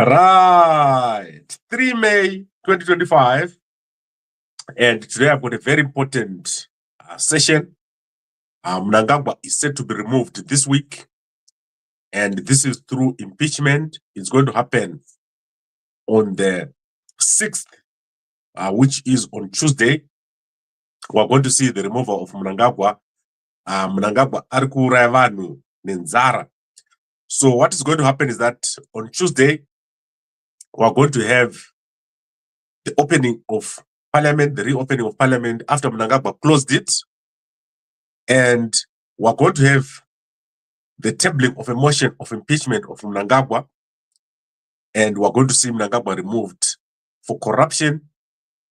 Right, 3 May 2025, and today I've got a very important session. Mnangagwa is set to be removed this week, and this is through impeachment. It's going to happen on the 6th, which is on Tuesday. We're going to see the removal of Mnangagwa. Mnangagwa arikuraya vanhu nenzara. So what is going to happen is that on Tuesday, we're going to have the opening of Parliament, the reopening of Parliament after Mnangagwa closed it. And we're going to have the tabling of a motion of impeachment of Mnangagwa. And we're going to see Mnangagwa removed for corruption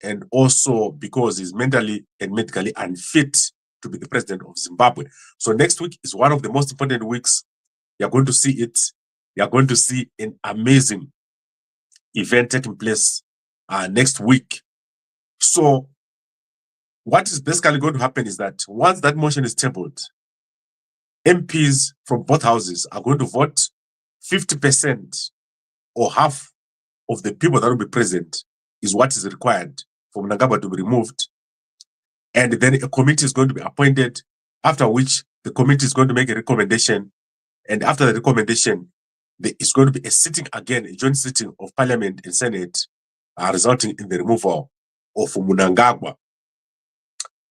and also because he's mentally and medically unfit to be the president of Zimbabwe. So next week is one of the most important weeks. You're going to see it. You're going to see an amazing event taking place next week. So what is basically going to happen is that once that motion is tabled, MPs from both houses are going to vote 50% or half of the people that will be present is what is required for Mnangagwa to be removed. And then a committee is going to be appointed, after which the committee is going to make a recommendation. And after the recommendation, there is going to be a sitting again, a joint sitting of Parliament and Senate, resulting in the removal of Mnangagwa.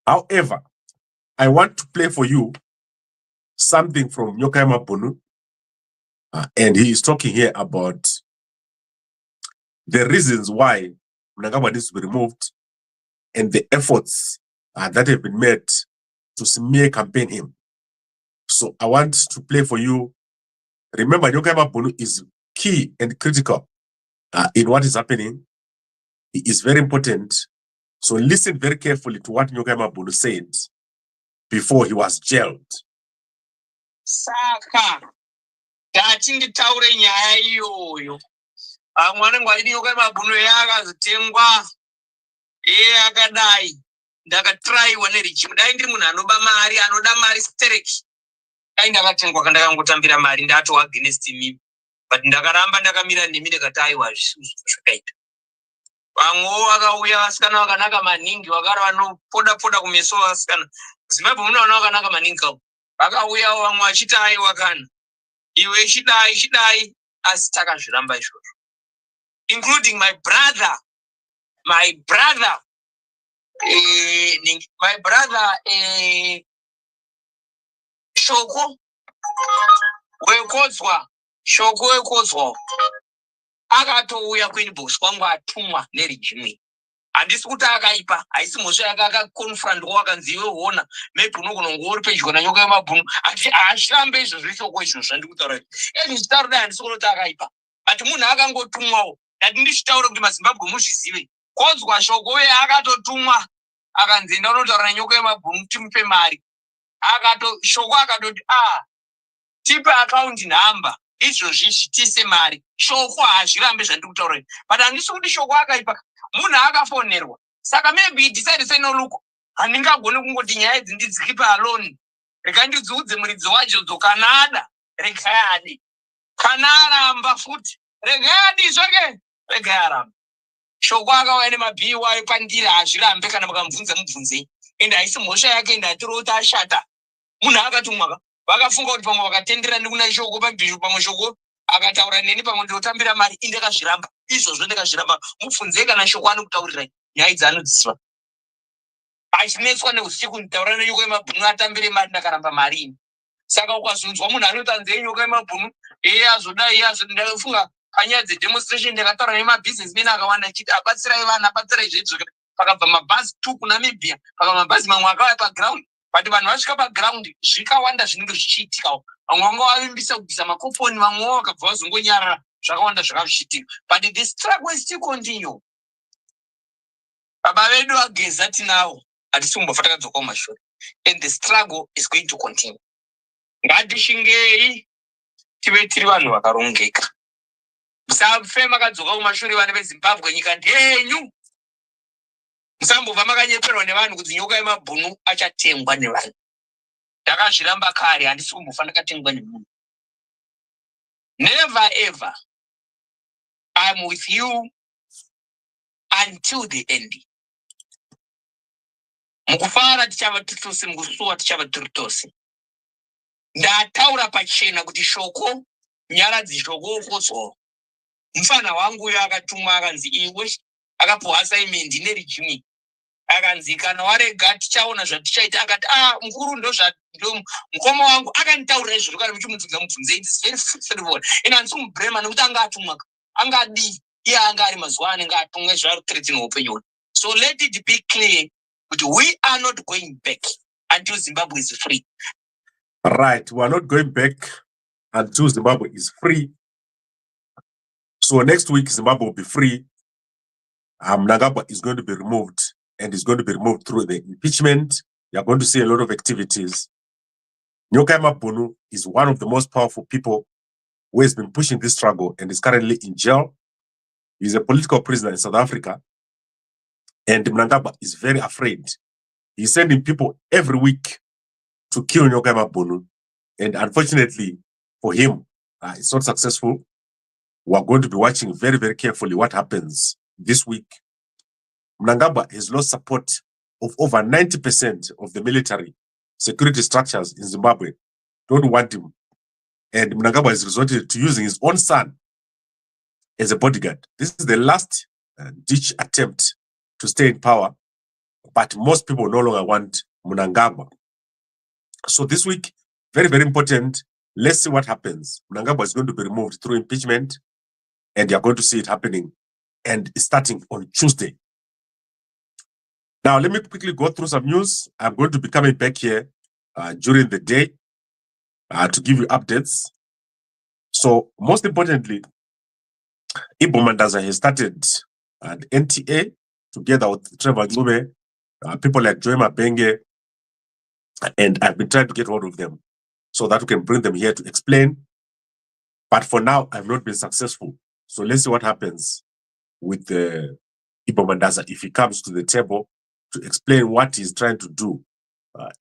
However, I want to play for you something from Nyokayama Bunu, and he is talking here about the reasons why Mnangagwa needs to be removed and the efforts that have been made to smear campaign him. So I want to play for you. Remember, Nyokayama Bunu is key and critical in what is happening. It is very important. So listen very carefully to what Nyokayama Bunu said before he was jailed. Saka, datingi taure nyaya iyoyo. Mwana ngwali Nyokayama Bunu yakazitengwa akadai ndakatraiwa neregime. Dai ndiri munhu anoba mari, anoda mari stereki. Dai ndakatengwa kandakangotambira mari ndato against me. But ndakaramba ndakamira nemi ndakataiwa zvakaita. Vamwe vakauya vasikana vakanaka maningi, vakara vanopoda kumeso vasikana. Zimbabwe munoona vakanaka maningi. Vakauya vamwe vachitai wakana. Iwe chidai asi takazviramba izvozvo. Including my brother, Shoko wekodzwa akatouya kuinbox kwangu atumwa neregime. Handisi kuti akaipa, haisi mhosva yakakonfrandwa wakanzi iwe uona maybe unogona pedyo naNyokayama Bunu ashirambe izvozvo shoko izvozvo zvandikutaura. Ndichitaura dai handisi kunoti akaipa. But munhu akangotumwawo. Ndati ndichitaura kuti maZimbabwe muzvizive. Kodzwa shoko uye akatotumwa akanzi enda unotaura naNyokayama Bunu timupe mari. Shoko akatoti tipe account number izvozvi zvitise mari. Shoko hazvirambe zvandikutaura. But handisi kuti shoko akaipa. Munhu akafonerwa. Saka maybe decide say no look. Handingagoni kungoti nyaya idzi ndidzikipe alone. Rega ndidziudze muridzi wacho kana rekayadi. Kana aramba futi. Regayadi zvake. Rega aramba. Shoko akauya nemabhiwa epandira hazvirambe kana mukamubvunza mubvunzei. Ende haisi mhosva yake ndatiroti ashata. Munhu akatumwa. Vakafunga kuti pamwe vakatendera ndikuna shoko pabhisho pamwe shoko akataura neni pamwe ndotambira mari indakazviramba. Izvozvo ndakazviramba. Mubvunzei kana shoko anokutaurirai nyaya dzanodziziva. Achinetswa neusiku nditaura neNyokayama Bunu atambire mari ndakaramba mari. Saka ukazonzwa munhu anotanzei Nyokayama Bunu azodai ndakafunga panyaya dzedemonstration ndakataura nemabhizinesmen akawanda achiti abatsirai vana abatsirai zvedu. Pakabva mabhazi 2 kuNamibia, pakabva mabhazi mamwe akauya paground. But vanhu vasvika paground zvikawanda zvinenge zvichiitikawo. Vamwe vanga vavimbisa kubvisa makoponi, vamwe vakabva vazongonyarara, zvakawanda zvakazvichiitika. But the struggle is still continue. Baba vedu vageza tinavo. Hatisikumbofa takadzoka kumashure. And the struggle is going to continue. Ngatishingei tive tiri vanhu vakarongeka. Musafe makadzoka kumashure vana veZimbabwe nyika ndenyu. Musambobva makanyeperwa nevanhu kuti nyoka yemabhunu achatengwa nevanhu. Ndakazviramba kare, handisi kumbofa ndakatengwa nemunhu. Never ever. I'm with you until the end. Mukufara tichava titose, mukusuwa tichava titose. Ndataura pachena kuti shoko nyaradzi shoko okodzwa. Mufana wangu uyo akatumwa akanzi iwe akapuwa assignment nerijimi. Akanzi kana warega tichaona zvatichaita. Akati mukuru ndo mukoma wangu akanitaurira izvozvo kana muchimubvunza mubvunze. It's very straightforward. Ina handisi kumubrema nekuti anga atumwa. Angadi iye anga ari mazuva anenge atumwa zvari kuthreaten upenyu. So let it be clear that we are not going back until Zimbabwe is free. Right, we are not going back until Zimbabwe is free. So next week, Zimbabwe will be free. Mnangagwa is going to be removed, and is going to be removed through the impeachment. You are going to see a lot of activities. Nyoka Mabunu is one of the most powerful people who has been pushing this struggle and is currently in jail. He's a political prisoner in South Africa. And Mnangagwa is very afraid. He's sending people every week to kill Nyoka Mabunu. And unfortunately for him, it's not successful. We are going to be watching very, very carefully what happens this week. Mnangagwa has lost support of over 90% of the military security structures in Zimbabwe. Don't want him. And Mnangagwa has resorted to using his own son as a bodyguard. This is the last ditch attempt to stay in power, but most people no longer want Mnangagwa. So this week, very, very important. Let's see what happens. Mnangagwa is going to be removed through impeachment, and you're going to see it happening, and starting on Tuesday. Now, let me quickly go through some news. I'm going to be coming back here during the day to give you updates. So, most importantly, Ibbo Mandaza has started an NTA together with Trevor Ncube, people like Choma Nakazwe, and I've been trying to get hold of them so that we can bring them here to explain. But for now, I've not been successful. So let's see what happens with Ibbo Mandaza if he comes to the table to explain what he's trying to do.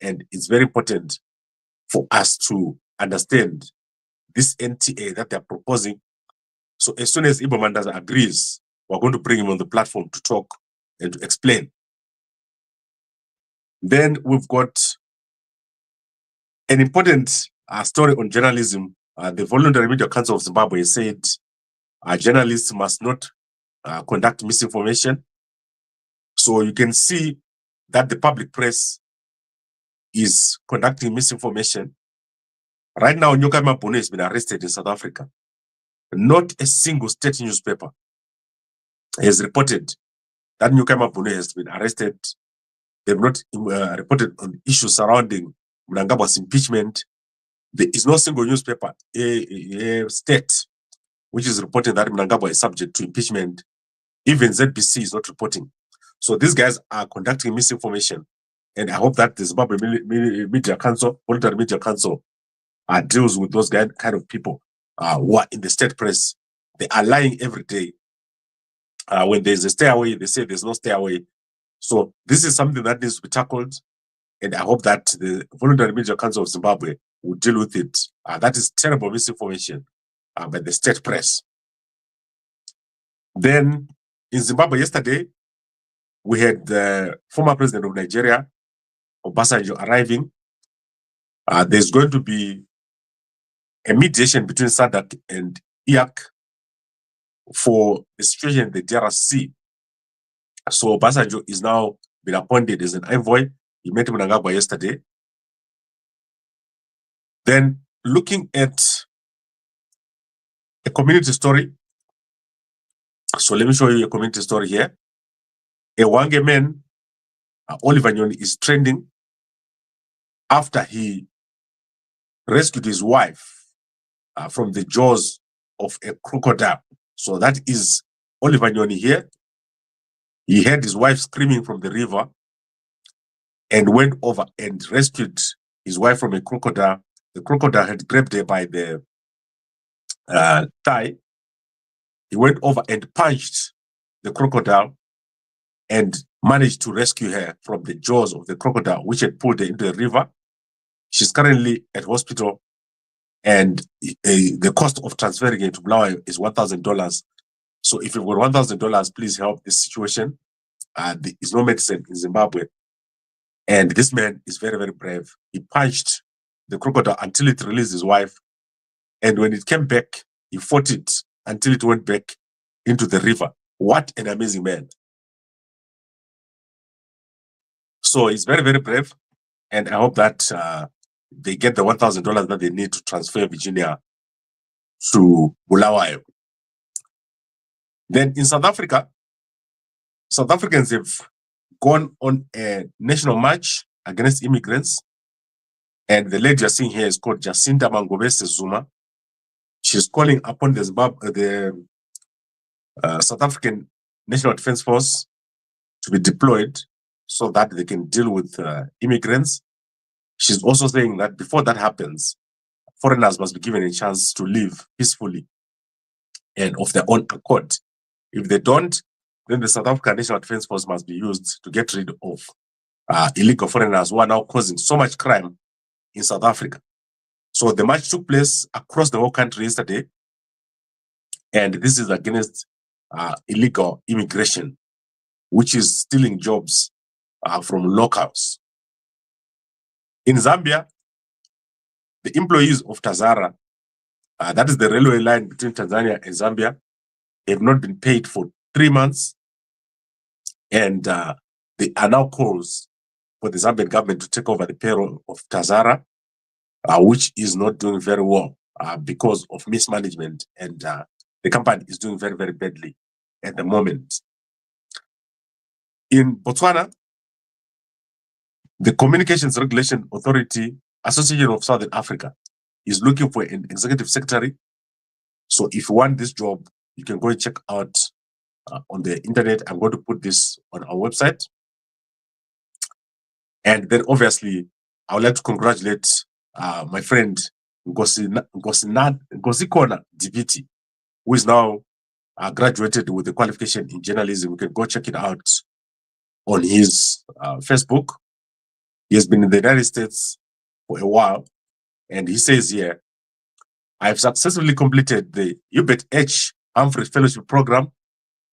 And it's very important for us to understand this NTA that they're proposing. So as soon as Ibbo Mandaza agrees, we're going to bring him on the platform to talk and to explain. Then we've got an important story on journalism. The Voluntary Media Council of Zimbabwe said journalists must not conduct misinformation. So you can see that the public press is conducting misinformation. Right now, Nyoka Mabunu has been arrested in South Africa. Not a single state newspaper has reported that Nyoka Mabunu has been arrested. They've not reported on issues surrounding Mnangagwa's impeachment. There is no single newspaper, a state, which is reporting that Mnangagwa is subject to impeachment. Even ZBC is not reporting. So these guys are conducting misinformation. And I hope that the Zimbabwe Media Council, Voluntary Media Council, deals with those kind of people who are in the state press. They are lying every day. When there's a stairway, they say there's no stairway. So this is something that needs to be tackled. And I hope that the Voluntary Media Council of Zimbabwe will deal with it. That is terrible misinformation by the state press. Then in Zimbabwe yesterday, we had the former president of Nigeria, Obasanjo, arriving. There's going to be a mediation between SADC and IAC for the situation in the DRC. So Obasanjo is now been appointed as an envoy. He met Mnangagwa yesterday. Then looking at a community story. So let me show you a community story here. A Wange man, Oliver Nyoni, is trending after he rescued his wife from the jaws of a crocodile. So that is Oliver Nyoni here. He heard his wife screaming from the river. and went over and rescued his wife from a crocodile. The crocodile had grabbed her by the thigh. He went over and punched the crocodile and managed to rescue her from the jaws of the crocodile, which had pulled her into the river. She's currently at hospital, and the cost of transferring her to Bulawayo is $1,000. So if you've got $1,000, please help this situation. There is no medicine in Zimbabwe. And this man is very, very brave. He punched the crocodile until it released his wife. And when it came back, he fought it until it went back into the river. What an amazing man. So he's very, very brave. And I hope that they get the $1,000 that they need to transfer Virginia to Bulawayo. Then in South Africa, South Africans have gone on a national march against immigrants. And the lady you're seeing here is called Jacinta Mangobese Zuma. She's calling upon the South African National Defence Force to be deployed so that they can deal with immigrants. She's also saying that before that happens, foreigners must be given a chance to live peacefully and of their own accord. If they don't, then the South African National Defence Force must be used to get rid of illegal foreigners who are now causing so much crime in South Africa. So the march took place across the whole country yesterday, and this is against illegal immigration, which is stealing jobs from locals. In Zambia, the employees of Tazara, that is the railway line between Tanzania and Zambia, have not been paid for 3 months, and they are now calls for the Zambian government to take over the payroll of Tazara, which is not doing very well because of mismanagement, and the company is doing very, very badly at the moment. In Botswana, the Communications Regulation Authority, Association of Southern Africa, is looking for an executive secretary. So if you want this job, you can go and check out on the internet. I'm going to put this on our website. And then obviously, I would like to congratulate my friend Nkosikhona Dibiti, who is now graduated with a qualification in journalism. You can go check it out on his Facebook. He has been in the United States for a while, and he says here, I've successfully completed the Hubert H. Humphrey Fellowship Program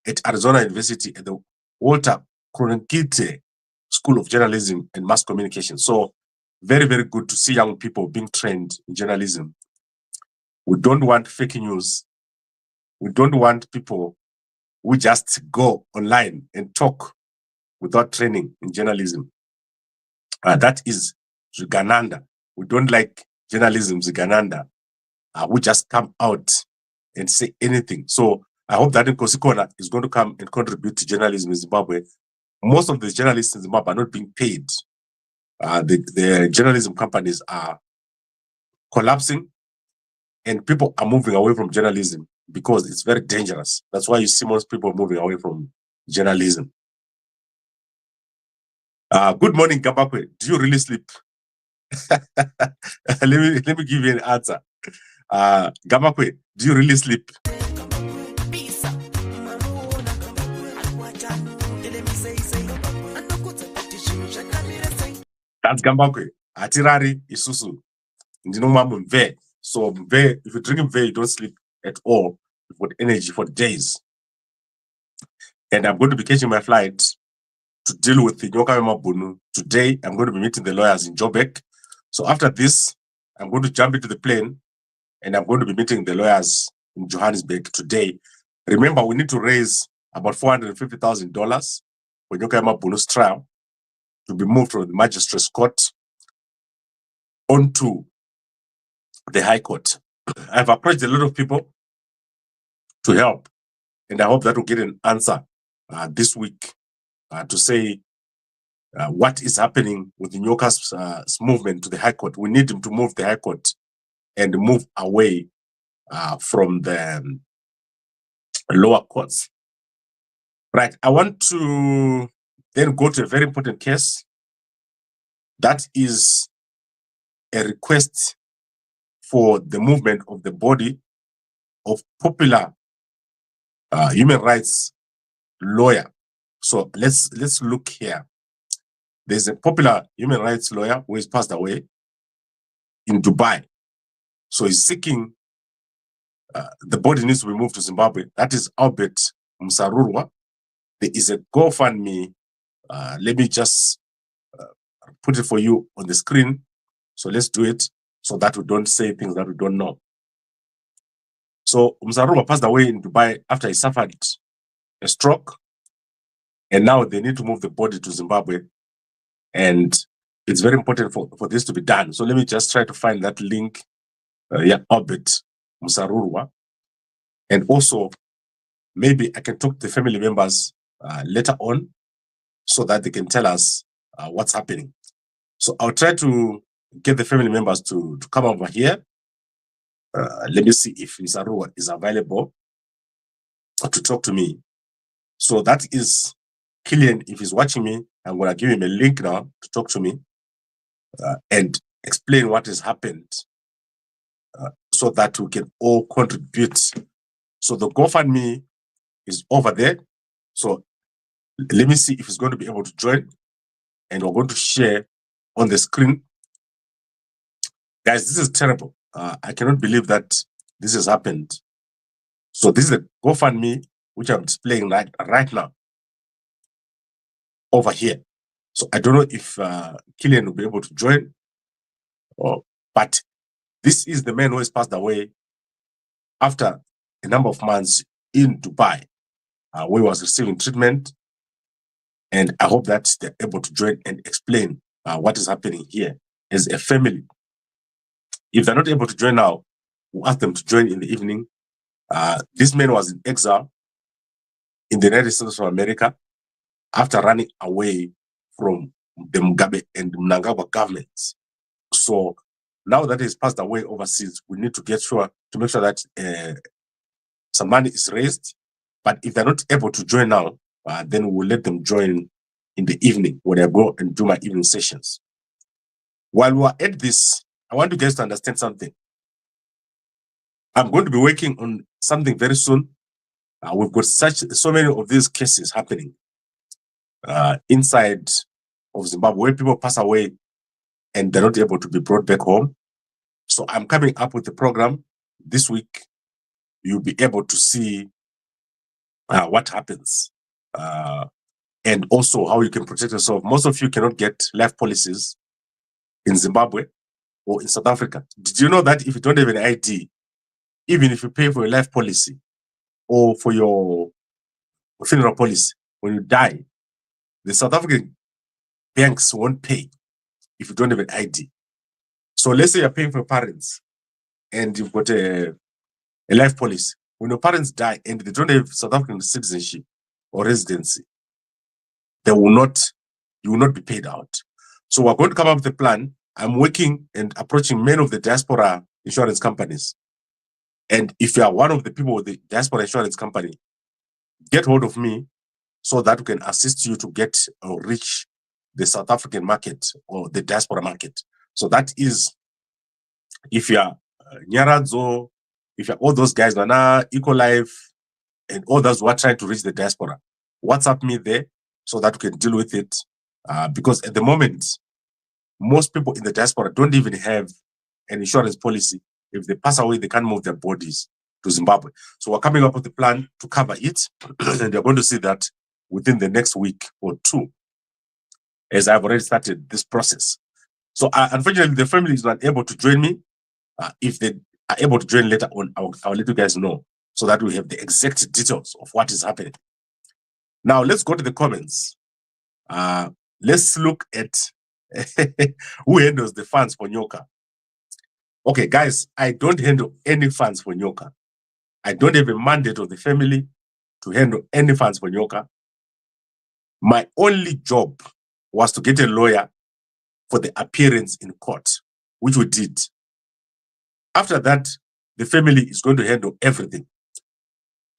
at Arizona University at the Walter Cronkite School of Journalism and Mass Communication. So very, very good to see young people being trained in journalism. We don't want fake news. We don't want people who just go online and talk without training in journalism. That is Zigananda. We don't like journalism, Zigananda, who just come out and say anything. So I hope that Nkosikhona is going to come and contribute to journalism in Zimbabwe. Most of the journalists in Zimbabwe are not being paid. The journalism companies are collapsing, and people are moving away from journalism because it's very dangerous. That's why you see most people moving away from journalism. Good morning, Kabakwe. Do you really sleep? let me give you an answer. Kabakwe, do you really sleep? That's Gambakwe. Atirari isusu. Mve. So mve, if you drink mve, you don't sleep at all. You've got energy for days. And I'm going to be catching my flight to deal with the Nyoka Bunu. Today, I'm going to be meeting the lawyers in Joburg. So after this, I'm going to jump into the plane and I'm going to be meeting the lawyers in Johannesburg today. Remember, we need to raise about $450,000 for Nyoka Bunu's trial to be moved from the magistrate's court onto the High Court. I've approached a lot of people to help, and I hope that we'll get an answer this week to say what is happening with the Nyoka's movement to the High Court. We need him to move the High Court and move away from the lower courts. Right, I want to then go to a very important case That is a request for the movement of the body of popular human rights lawyer. So let's look here. There's a popular human rights lawyer who has passed away in Dubai. So he's seeking the body needs to be moved to Zimbabwe. That is Albert Musarurwa. There is a GoFundMe. Let me just put it for you on the screen. So let's do it so that we don't say things that we don't know. So Musarurwa passed away in Dubai after he suffered a stroke. And now they need to move the body to Zimbabwe. And it's very important for this to be done. So let me just try to find that link. Albert Musarurwa. And also, maybe I can talk to the family members later on so that they can tell us what's happening. So I'll try to get the family members to come over here. Let me see if Musarurwa is available to talk to me. So that is Killian. If he's watching me, I'm going to give him a link now to talk to me and explain what has happened so that we can all contribute. So the GoFundMe is over there. So let me see if he's going to be able to join, and we're going to share on the screen. Guys, this is terrible. I cannot believe that this has happened. So this is the GoFundMe, which I'm displaying right now over here. So I don't know if Killian will be able to join, but this is the man who has passed away after a number of months in Dubai, where he was receiving treatment. And I hope that they're able to join and explain what is happening here as a family. If they're not able to join now, we'll ask them to join in the evening. This man was in exile in the United States of America after running away from the Mugabe and Mnangagwa governments. So now that he's passed away overseas, we need to make sure that some money is raised. But if they're not able to join now, then we'll let them join in the evening when I go and do my evening sessions. While we're at this, I want you guys to understand something. I'm going to be working on something very soon. We've got so many of these cases happening inside of Zimbabwe, where people pass away and they're not able to be brought back home. So I'm coming up with a program this week. You'll be able to see what happens and also how you can protect yourself. Most of you cannot get life policies in Zimbabwe or in South Africa. Did you know that if you don't have an ID, even if you pay for your life policy or for your funeral policy, when you die, the South African banks won't pay if you don't have an ID. So let's say you're paying for your parents and you've got a life policy. When your parents die and they don't have South African citizenship or residency, you will not be paid out. So we're going to come up with a plan. I'm working and approaching many of the diaspora insurance companies. And if you are one of the people with the diaspora insurance company, get hold of me so that we can assist you to get or reach the South African market or the diaspora market. So that is, if you are Nyaradzo, if you're all those guys, Nana, Ecolife, and others who are trying to reach the diaspora, WhatsApp me there so that we can deal with it. Because at the moment, most people in the diaspora don't even have an insurance policy. If they pass away, they can't move their bodies to Zimbabwe. So we're coming up with a plan to cover it. And you're going to see that within the next week or two, as I've already started this process. So unfortunately, the family is not able to join me. If they are able to join later on, I'll let you guys know so that we have the exact details of what is happening. Now, let's go to the comments. Let's look at who handles the funds for Nyoka. Okay, guys, I don't handle any funds for Nyoka. I don't have a mandate of the family to handle any funds for Nyoka. My only job was to get a lawyer for the appearance in court, which we did. After that, the family is going to handle everything.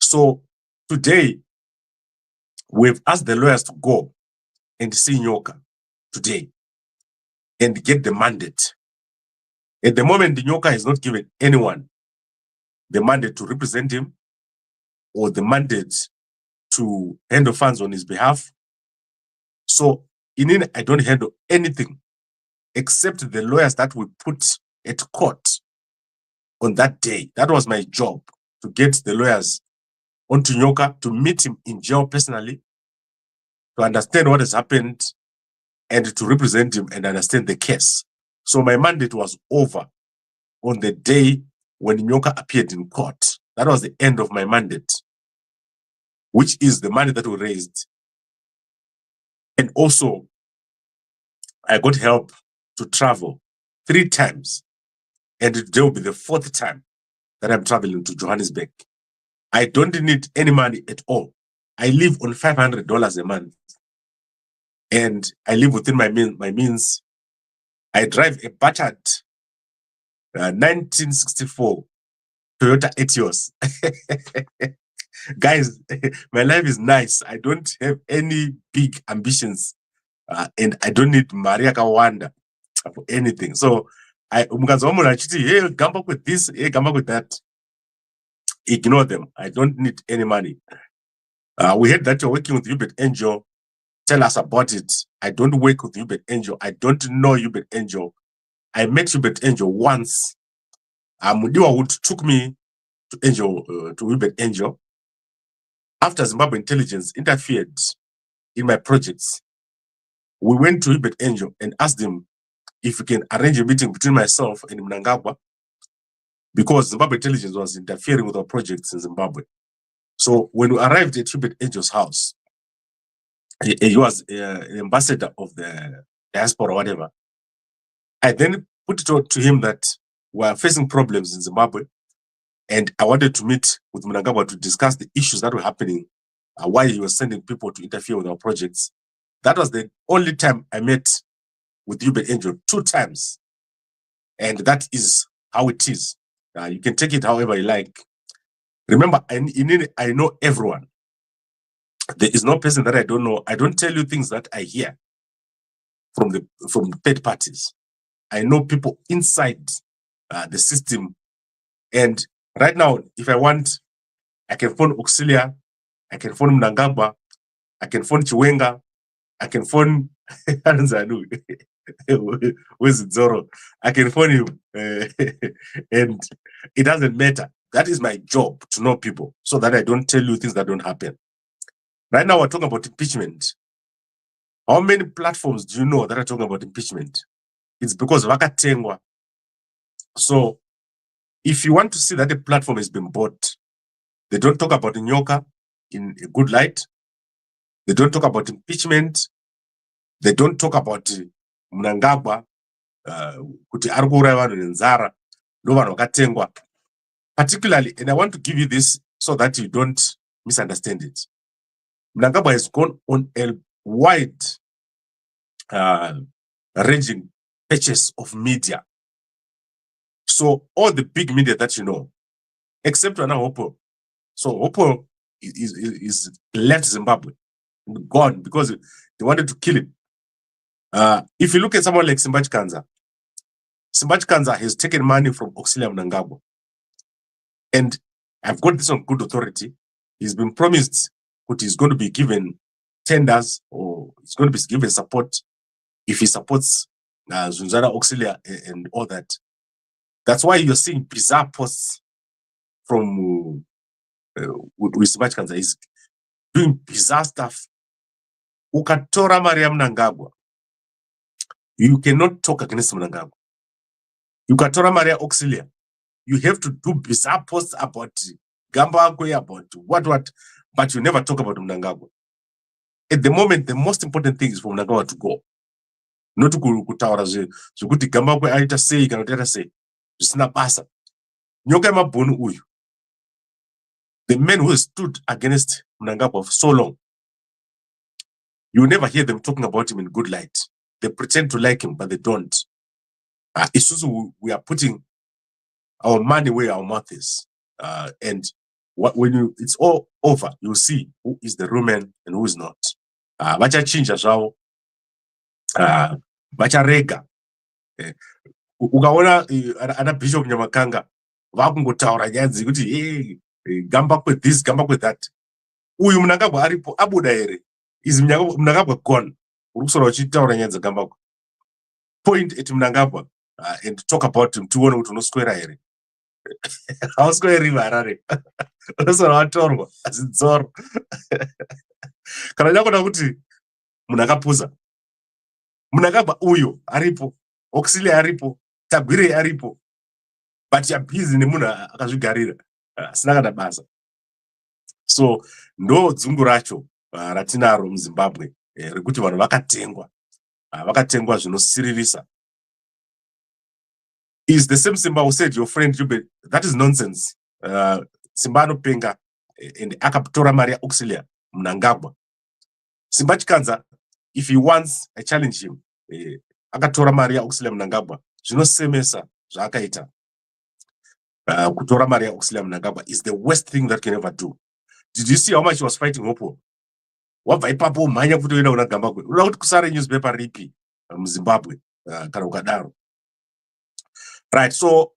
So today, we've asked the lawyers to go and see Nyoka today. and get the mandate. At the moment, the Nyoka has not given anyone the mandate to represent him or the mandate to handle funds on his behalf. So in it, I don't handle anything except the lawyers that we put at court on that day. That was my job, to get the lawyers onto Nyoka, to meet him in jail personally, to understand what has happened, and to represent him and understand the case. So my mandate was over on the day when Nyoka appeared in court. That was the end of my mandate, which is the money that we raised. And also, I got help to travel 3 times. And today will be the 4th time that I'm traveling to Johannesburg. I don't need any money at all. I live on $500 a month. And I live within my means. I drive a battered 1964 Toyota Etios. Guys, my life is nice. I don't have any big ambitions. And I don't need Maria Kawanda for anything. So I hey, come up with this, hey, come up with that. Ignore them. I don't need any money. We heard that you're working with Hubert Angel. Tell us about it. I don't work with Hubert Angel. I don't know Hubert Angel. I met Hubert Angel once. Mudiwa Wood took me to Hubert Angel after Zimbabwe intelligence interfered in my projects. We went to Hubert Angel and asked him if we can arrange a meeting between myself and Mnangagwa, because Zimbabwe intelligence was interfering with our projects in Zimbabwe. So when we arrived at Hubert Angel's house, he was an ambassador of the diaspora or whatever. I then put it to him that we are facing problems in Zimbabwe, and I wanted to meet with Mnangagwa to discuss the issues that were happening, why he was sending people to interfere with our projects. That was the only time I met with Hubert Angel, 2 times. And that is how it is. You can take it however you like. Remember, I know everyone. There is no person that I don't know. I don't tell you things that I hear from third parties. I know people inside the system. And right now, if I want, I can phone Auxilia, I can phone Mnangagwa, I can phone Chiwenga, I can phone Anzanu. Where's Zoro? I can phone him. And it doesn't matter. That is my job, to know people, so that I don't tell you things that don't happen. Right now, we're talking about impeachment. How many platforms do you know that are talking about impeachment? It's because vakatengwa. So if you want to see that a platform has been bought, they don't talk about Nyoka in a good light. They don't talk about impeachment. They don't talk about Mnangagwa, kuti ari kuuraya vanhu nenzara, ndo vanhu vakatengwa. Particularly, and I want to give you this so that you don't misunderstand it. Mnangagwa has gone on a wide ranging patches of media. So all the big media that you know, except Hopo. So Hopo is left Zimbabwe, gone, because they wanted to kill him. If you look at someone like Kanza has taken money from Auxilia Mnangagwa. And I've got this on good authority. He's been promised that he's going to be given tenders, or he's going to be given support if he supports Zunzana Auxilia and all that. That's why you're seeing bizarre posts from Kanza. He's doing bizarre stuff. Ukatora Maria Mnangagwa. You cannot talk against Mnangagwa. Ukatora Maria Auxilia. You have to do bizarre posts about Gambagwe, about what, but you never talk about Mnangagwa. At the moment, the most important thing is for Mnangagwa to go. Not to kutaura zvekuti Gambagwe aita sei kana kuti aita sei. Zvisina basa. Nyoka yemabhonu uyu. The men who stood against Mnangagwa for so long, you never hear them talking about him in good light. They pretend to like him, but they don't. It's just we are putting our money where our mouth is. And when it's all over, you'll see who is the real man and who is not. Vachachinja zvavo, vacharega Ukaona ana Bishop Nyamakanga vakungotaura nyaya dzekuti gamba this, gamba that. Uyu Mnangagwa aripo abuda here. Is Mnangagwa gone? Urikusora uchitaura nyaya dzagamba. Point at Mnangagwa and talk about him tione kuti unoswera here. Hausweri Harare. Unosora watorwa azidzoro. Kana ndakuda kuti munakapuza. Mnangagwa uyo aripo. Oxile aripo. Tagwire aripo. But you're busy nemunhu akazvigarira. Sina kana basa. So ndo dzungu racho ratinaro muZimbabwe rekuti vanhu vakatengwa. Vakatengwa zvinosiririsa. Is the same Simba who said your friend Jube, that is nonsense. Simba anopenga and akatora Maria Auxilia Mnangagwa. Simba Chikanza, if he wants, I challenge him. Akatora Maria Auxilia Mnangagwa. Zvinosemesa zvakaita. Kutora Maria Auxilia Mnangagwa is the worst thing that can ever do. Did you see how much he was fighting Hopo? Wabva ipapo mhanya kuti uenda unagamba kwe. Unoda kuti kusare newspaper ripi muZimbabwe kana ukadaro. Right, so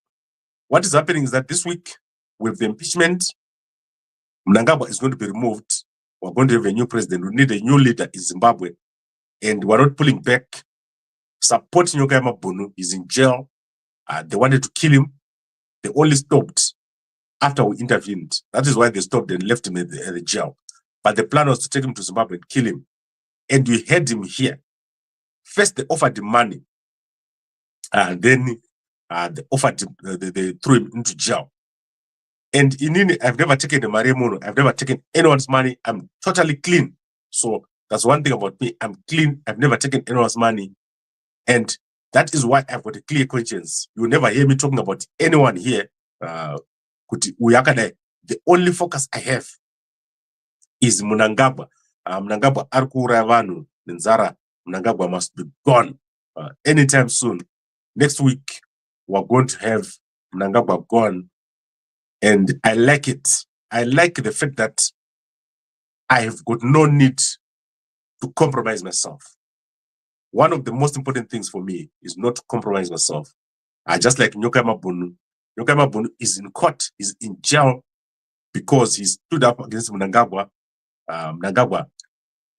what is happening is that this week, with the impeachment, Mnangagwa is going to be removed. We're going to have a new president. We need a new leader in Zimbabwe. And we're not pulling back. Support Nyokayama Bunu is in jail. They wanted to kill him. They only stopped after we intervened. That is why they stopped and left him at the jail. But the plan was to take him to Zimbabwe and kill him. And we had him here. First, they offered him money. And then they offered him, they threw him into jail. And in I've never taken a Mariamono. I've never taken anyone's money. I'm totally clean. So that's one thing about me. I'm clean. I've never taken anyone's money. And that is why I've got a clear conscience. You will never hear me talking about anyone here. The only focus I have is Mnangagwa. Mnangagwa arkura vanhu nenzara. Mnangagwa must be gone anytime soon. Next week, we're going to have Mnangagwa gone. And I like it. I like the fact that I have got no need to compromise myself. One of the most important things for me is not to compromise myself. I just like Nyokayama Bunu. Nyokayama Bunu is in court, is in jail because he stood up against Mnangagwa. Mnangagwa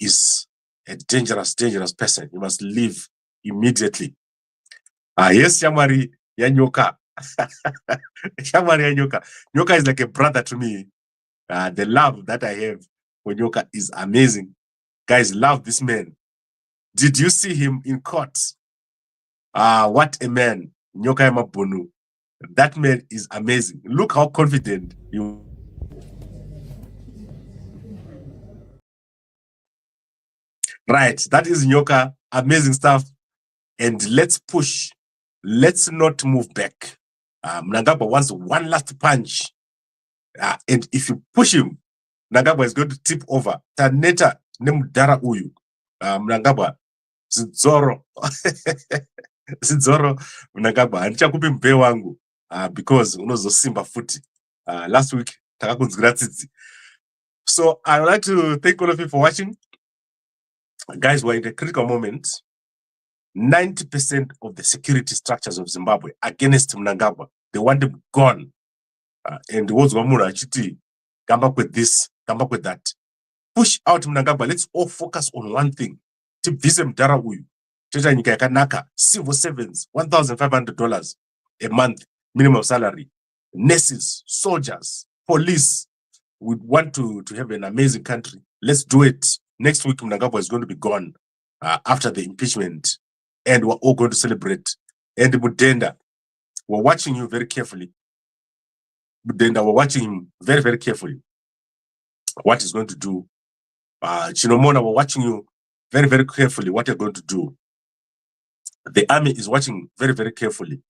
is a dangerous, dangerous person. He must leave immediately. Yes, Yamari Yanyoka. Yamari Yanyoka. Nyoka is like a brother to me. The love that I have for Nyoka is amazing. Guys, love this man. Did you see him in court? What a man, Nyokayama Bunu. That man is amazing. Look how confident you. Right, that is Nyoka. Amazing stuff. And let's push. Let's not move back. Mnangagwa wants one last punch. And if you push him, Mnangagwa is going to tip over. Taneta nemudara uyu. Mnangagwa zidzoro. Zidzoro Mnangagwa. Handichakupi mpe wangu. Because unozosimba futi. Last week, takakunzgira tsitsi. So I would like to thank all of you for watching. Guys, we're in a critical moment. 90% of the security structures of Zimbabwe against Mnangagwa. They want him gone. And what's Wamura Chiti, come back with this, come back with that. Push out Mnangagwa. Let's all focus on one thing. Tip Visem Darawu. Kanaka, civil servants, $1,500 a month minimum salary. Nurses, soldiers, police. We want to have an amazing country. Let's do it. Next week, Mnangagwa is going to be gone after the impeachment. And we're all going to celebrate. And Budenda, we're watching you very carefully. Budenda, we're watching him very, very carefully. What he's going to do. Chinomona, we're watching you very, very carefully. What you're going to do. The army is watching very, very carefully.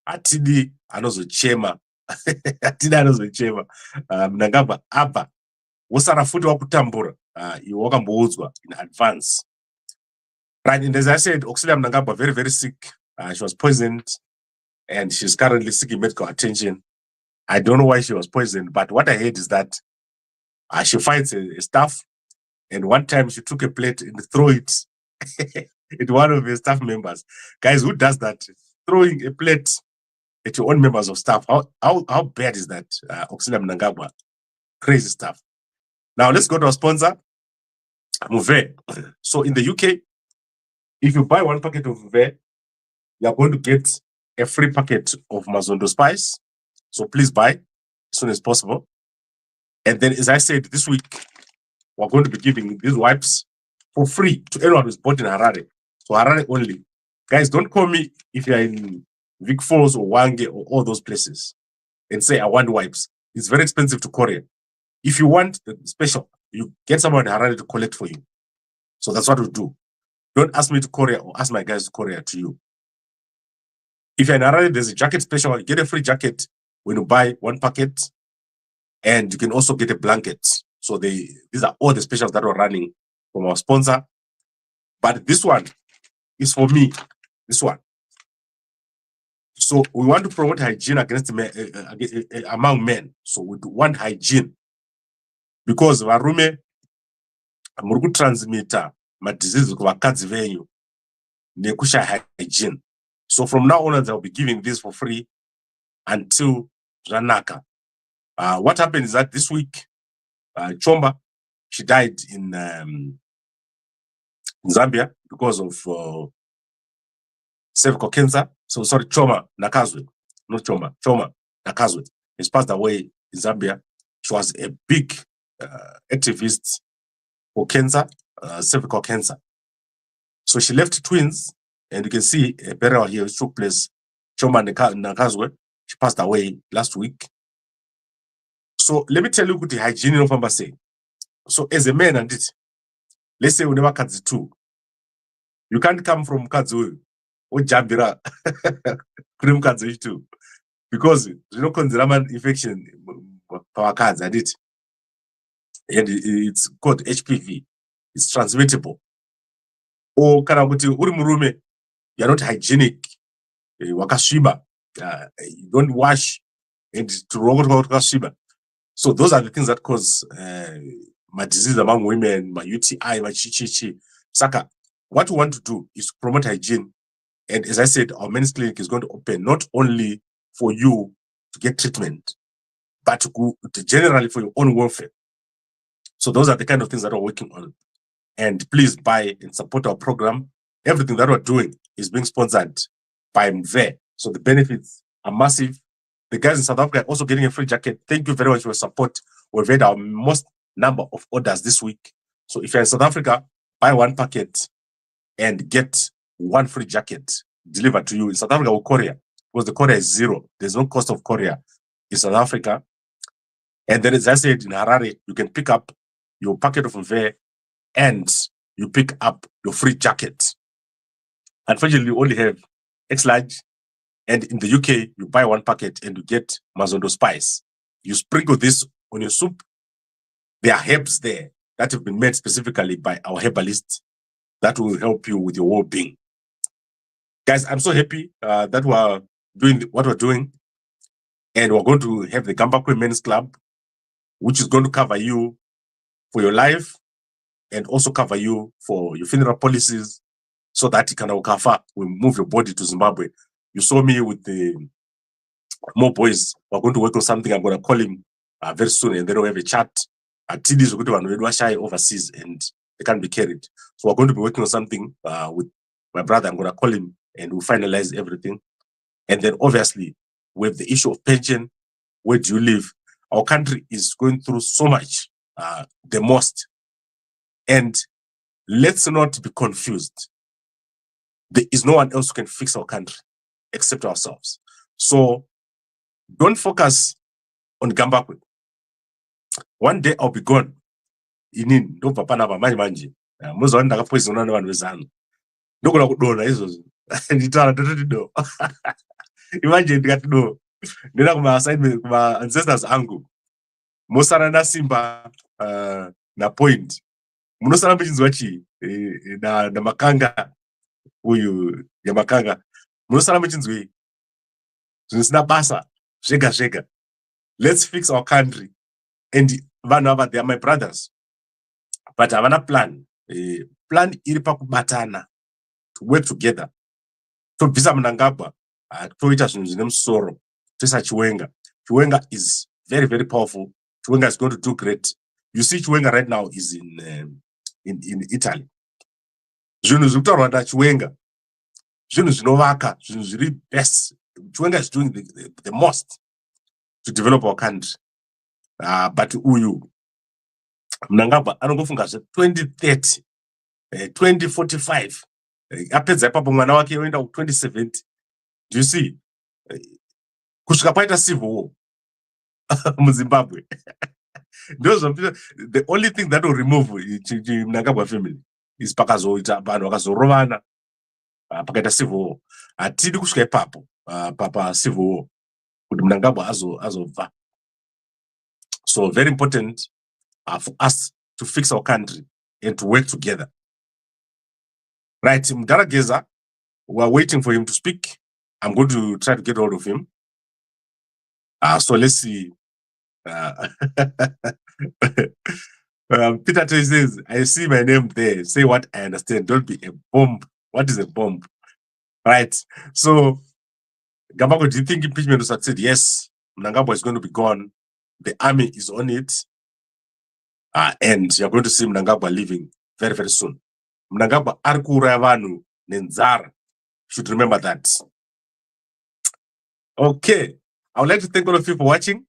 Atidi, anozo Chema. Atidi, anozo Chema. Mnangagwa, Abba. Wosara futi wakutambura. Iwoka mbouzwa in advance. Right, and as I said, Auxilia Mnangagwa very, very sick. She was poisoned, and she's currently seeking medical attention. I don't know why she was poisoned, but what I heard is that she fights a staff, and one time she took a plate and threw it at one of her staff members. Guys, who does that? throwing a plate at your own members of staff. How bad is that? Nkosikhona Mnangagwa, crazy stuff. Now let's go to our sponsor, Move. So in the UK, if you buy 1 packet of Move, you are going to get a free packet of Mazondo spice. So please buy as soon as possible. And then, as I said, this week, we're going to be giving these wipes for free to anyone who's bought in Harare. So Harare only. Guys, don't call me if you're in Vic Falls or Wange or all those places and say, I want wipes. It's very expensive to courier. If you want the special, you get someone in Harare to collect for you. So that's what we do. Don't ask me to courier or ask my guys to courier to you. If you're in Harare, there's a jacket special. You get a free jacket when you buy 1 packet. And you can also get a blanket. So these are all the specials that we're running from our sponsor. But this one is for me. This one. So we want to promote hygiene against among men. So we want hygiene. Because varume muri kutransmita madisease kuvakadzi venyu nekushaya hygiene. So from now on, I'll be giving this for free until Ranaka. What happened is that this week, Choma, she died in Zambia because of cervical cancer. So sorry, Choma Nakazwe, not Choma, Choma Nakazwe. She's passed away in Zambia. She was a big activist for cancer, cervical cancer. So she left twins, and you can see a burial here which took place. Choma Nakazwe, she passed away last week. So let me tell you what the hygiene of Amba say. So as a man, and it, let's say we never cut the 2. You can't come from Kadzu or Jambira cream Kadzu too. Because you know considerable infection power cards and it. And it's called HPV. It's transmittable. Or karabuti urimurume, you're not hygienic. Wakashiba. You don't wash and to wakashiba. So those are the things that cause my disease among women, my UTI, my chi. Saka, what we want to do is to promote hygiene. And as I said, our men's clinic is going to open not only for you to get treatment, but to generally for your own welfare. So those are the kind of things that we're working on. And please buy and support our program. Everything that we're doing is being sponsored by Mve. So the benefits are massive. The guys in South Africa are also getting a free jacket. Thank you very much for your support. We've had our most number of orders this week. So if you're in South Africa, buy 1 packet and get 1 free jacket delivered to you. In South Africa, we'll courier, because the courier is 0. There's no cost of courier in South Africa. And then, as I said, in Harare, you can pick up your packet of Mve and you pick up your free jacket. Unfortunately, you only have X large. And in the UK, you buy 1 packet and you get Mazondo spice. You sprinkle this on your soup. There are herbs there that have been made specifically by our herbalists that will help you with your well-being. Guys, I'm so happy that we're doing what we're doing. And we're going to have the Gambakwe Men's Club, which is going to cover you for your life and also cover you for your funeral policies so that you can will move your body to Zimbabwe. You saw me with the more boys. We're going to work on something. I'm going to call him very soon, and then we'll have a chat. TDs are going to be shy overseas, and they can't be carried. So we're going to be working on something with my brother. I'm going to call him, and we'll finalize everything. And then, obviously, we have the issue of pension. Where do you live? Our country is going through so much, the most. And let's not be confused. There is no one else who can fix our country except ourselves. So don't focus on Gambakwe. One day I'll be gone. Inin ndo papa na manje manje. Muzo ndaka poison na vanhu vezano. Ndokona kudona izvozvo. Nditaura ndototi do. Imagine ndikati do. Ndina kuma assignment kuma ancestors angu. Mosara na Simba na Point. Munosara muchinzwa chi na Makanga uyu ya Makanga. Munosara muchinzwi zvisina basa zvega. Let's fix our country. And vanhu ava, they are my brothers. But havana plan. Plan iri pakubatana, to work together. Tobvisa Mnangagwa toita zvinhu zvine musoro toisa Chiwenga. Chiwenga is very, very powerful. Chiwenga is going to do great. You see Chiwenga right now is in Italy. Zvinhu zviri kutaurwa naChiwenga zvinhu zvinovaka, zvinhu zviri best. Chiwenga is doing the most to develop our country. But uyu Mnangagwa anongofunga 2030, 2045. Apedza ipapo mwana wake oenda 2070. Do you see? Kusvika paita civil war muZimbabwe. The only thing that will remove Mnangagwa family is pakazoita vanhu vakazorovana pakaita civil war. Hatidi kusvika ipapo papa civil war kuti Mnangagwa azobva. So very important for us to fix our country and to work together. Right, Mdarageza, we are waiting for him to speak. I'm going to try to get hold of him. So let's see. Peter Toy says, I see my name there. Say what I understand. Don't be a bomb. What is a bomb? Right. So, Gambako, do you think impeachment will succeed? Yes. Mnangagwa is going to be gone. The army is on it. And you're going to see Mnangagwa leaving very, very soon. Mnangagwa arikuuraya vanhu nenzara. Should remember that. Okay. I would like to thank all of you for watching.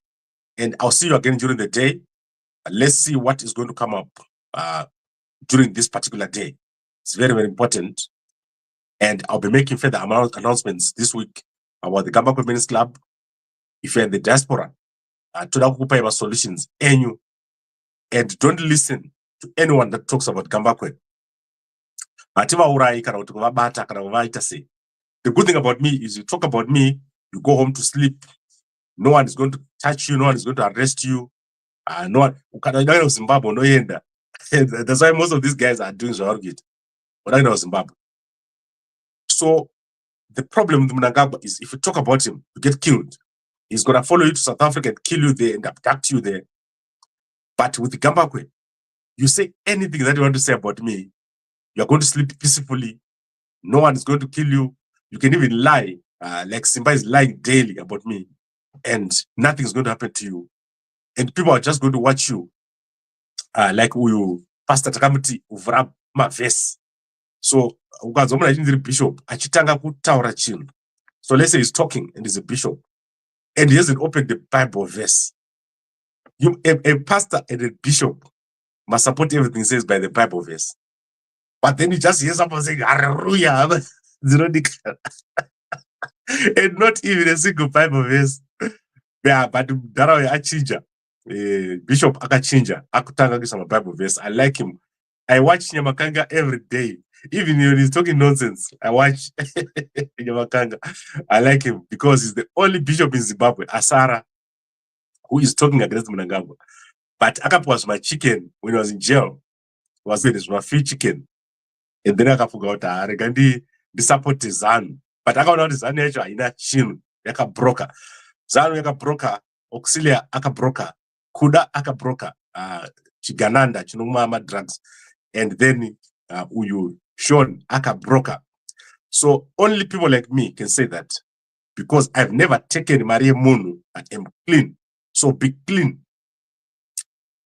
And I'll see you again during the day. Let's see what is going to come up during this particular day. It's very, very important. And I'll be making further announcements this week about the Gambako Men's Club. If you're in the diaspora, to solutions, and don't listen to anyone that talks about Gambako. The good thing about me is you talk about me, you go home to sleep. No one is going to touch you. No one is going to arrest you. No one. Zimbabwe, no yenda. That's why most of these guys are doing Zorgit. But I know Zimbabwe. So the problem with Mnangagwa is if you talk about him, you get killed. He's going to follow you to South Africa and kill you there and abduct you there. But with Gambakwe, you say anything that you want to say about me, you're going to sleep peacefully. No one is going to kill you. You can even lie, like Simba is lying daily about me, and nothing is going to happen to you. And people are just going to watch you, like you, Pastor Takamuti, uvra maves. So, bishop, achitanga kutaura chinhu. So let's say he's talking and he's a bishop, and he hasn't opened the Bible verse. A pastor and a bishop must support everything says by the Bible verse. But then you just hear someone saying, hallelujah, and not even a single Bible verse. Yeah, but Darawe achinja. Bishop akachinja. Akutanga kisama Bible verse. I like him. I watch Nyamakanga every day. Even when he's talking nonsense, I watch Nyamakanga. I like him because he's the only bishop in Zimbabwe, Asara, who is talking against Mnangagwa. But Akap was my chicken when he was in jail. Was it my free chicken? And then Akapuga out Aregandi support Zanu. But I got out Zanu ina chin yaka broker. Zanu yaka broker, Auxilia aka broker, Kuda aka broker, Chigananda, Chinumama drugs, and then Uyu Sean aka broker. So only people like me can say that because I've never taken Maria Munu. I am clean. So be clean.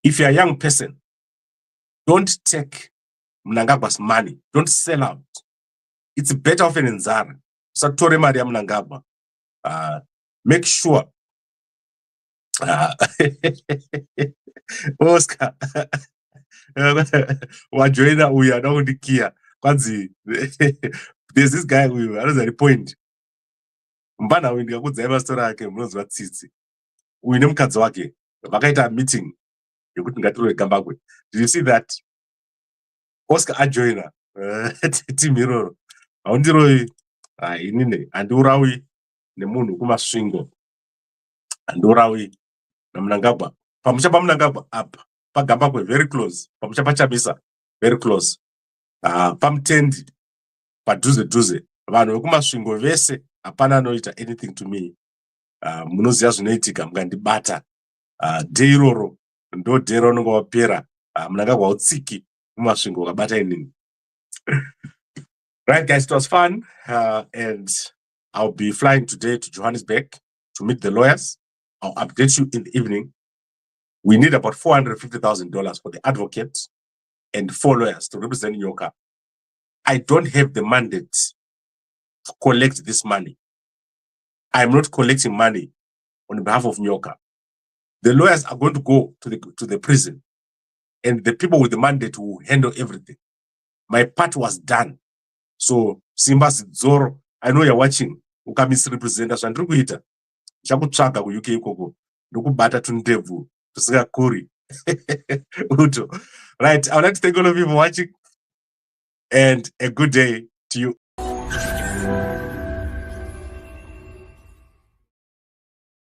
If you're a young person, don't take Mnangagwa's money. Don't sell out. It's better off in Zara. So Tore Maria Mnangagwa. Make sure. Oscar. Wajoina uya naundikia. Kwanzi. There's this guy who I the point. Mbana windiga kudzaiva story yake mnozi watsitsi. Uine mukadzi wake. Vakaita meeting. Did you see that? Oscar ajoina team hero. Aundiroi inine andurawi nemunhu kumasvingo. Andurawi na Mnangagwa. Pamuchapa Mnangagwa up. Pagambakwe very close. Pamuchapa Chabisa very close. Pamtendi padhuze. Vanhu vekumasvingo vese hapana anoita anything to me. Munoziva zvinoitika mukandibata. Day iroro ndo day rinenge wapera. Mnangagwa utsiki mumasvingo wakabata inini. Right guys, it was fun and I'll be flying today to Johannesburg to meet the lawyers. I'll update you in the evening. We need about $450,000 for the advocate and 4 lawyers to represent Nyoka. I don't have the mandate to collect this money. I'm not collecting money on behalf of Nyoka. The lawyers are going to go to the prison, and the people with the mandate will handle everything. My part was done. So Simba Zoro, I know you're watching. Uka misrepresent us and Rukuita. Chakuchaka ku UK ikoko. Ndokubata tundevu. Tusika kuri. Uto. Right. I would like to thank all of you for watching, and a good day to you.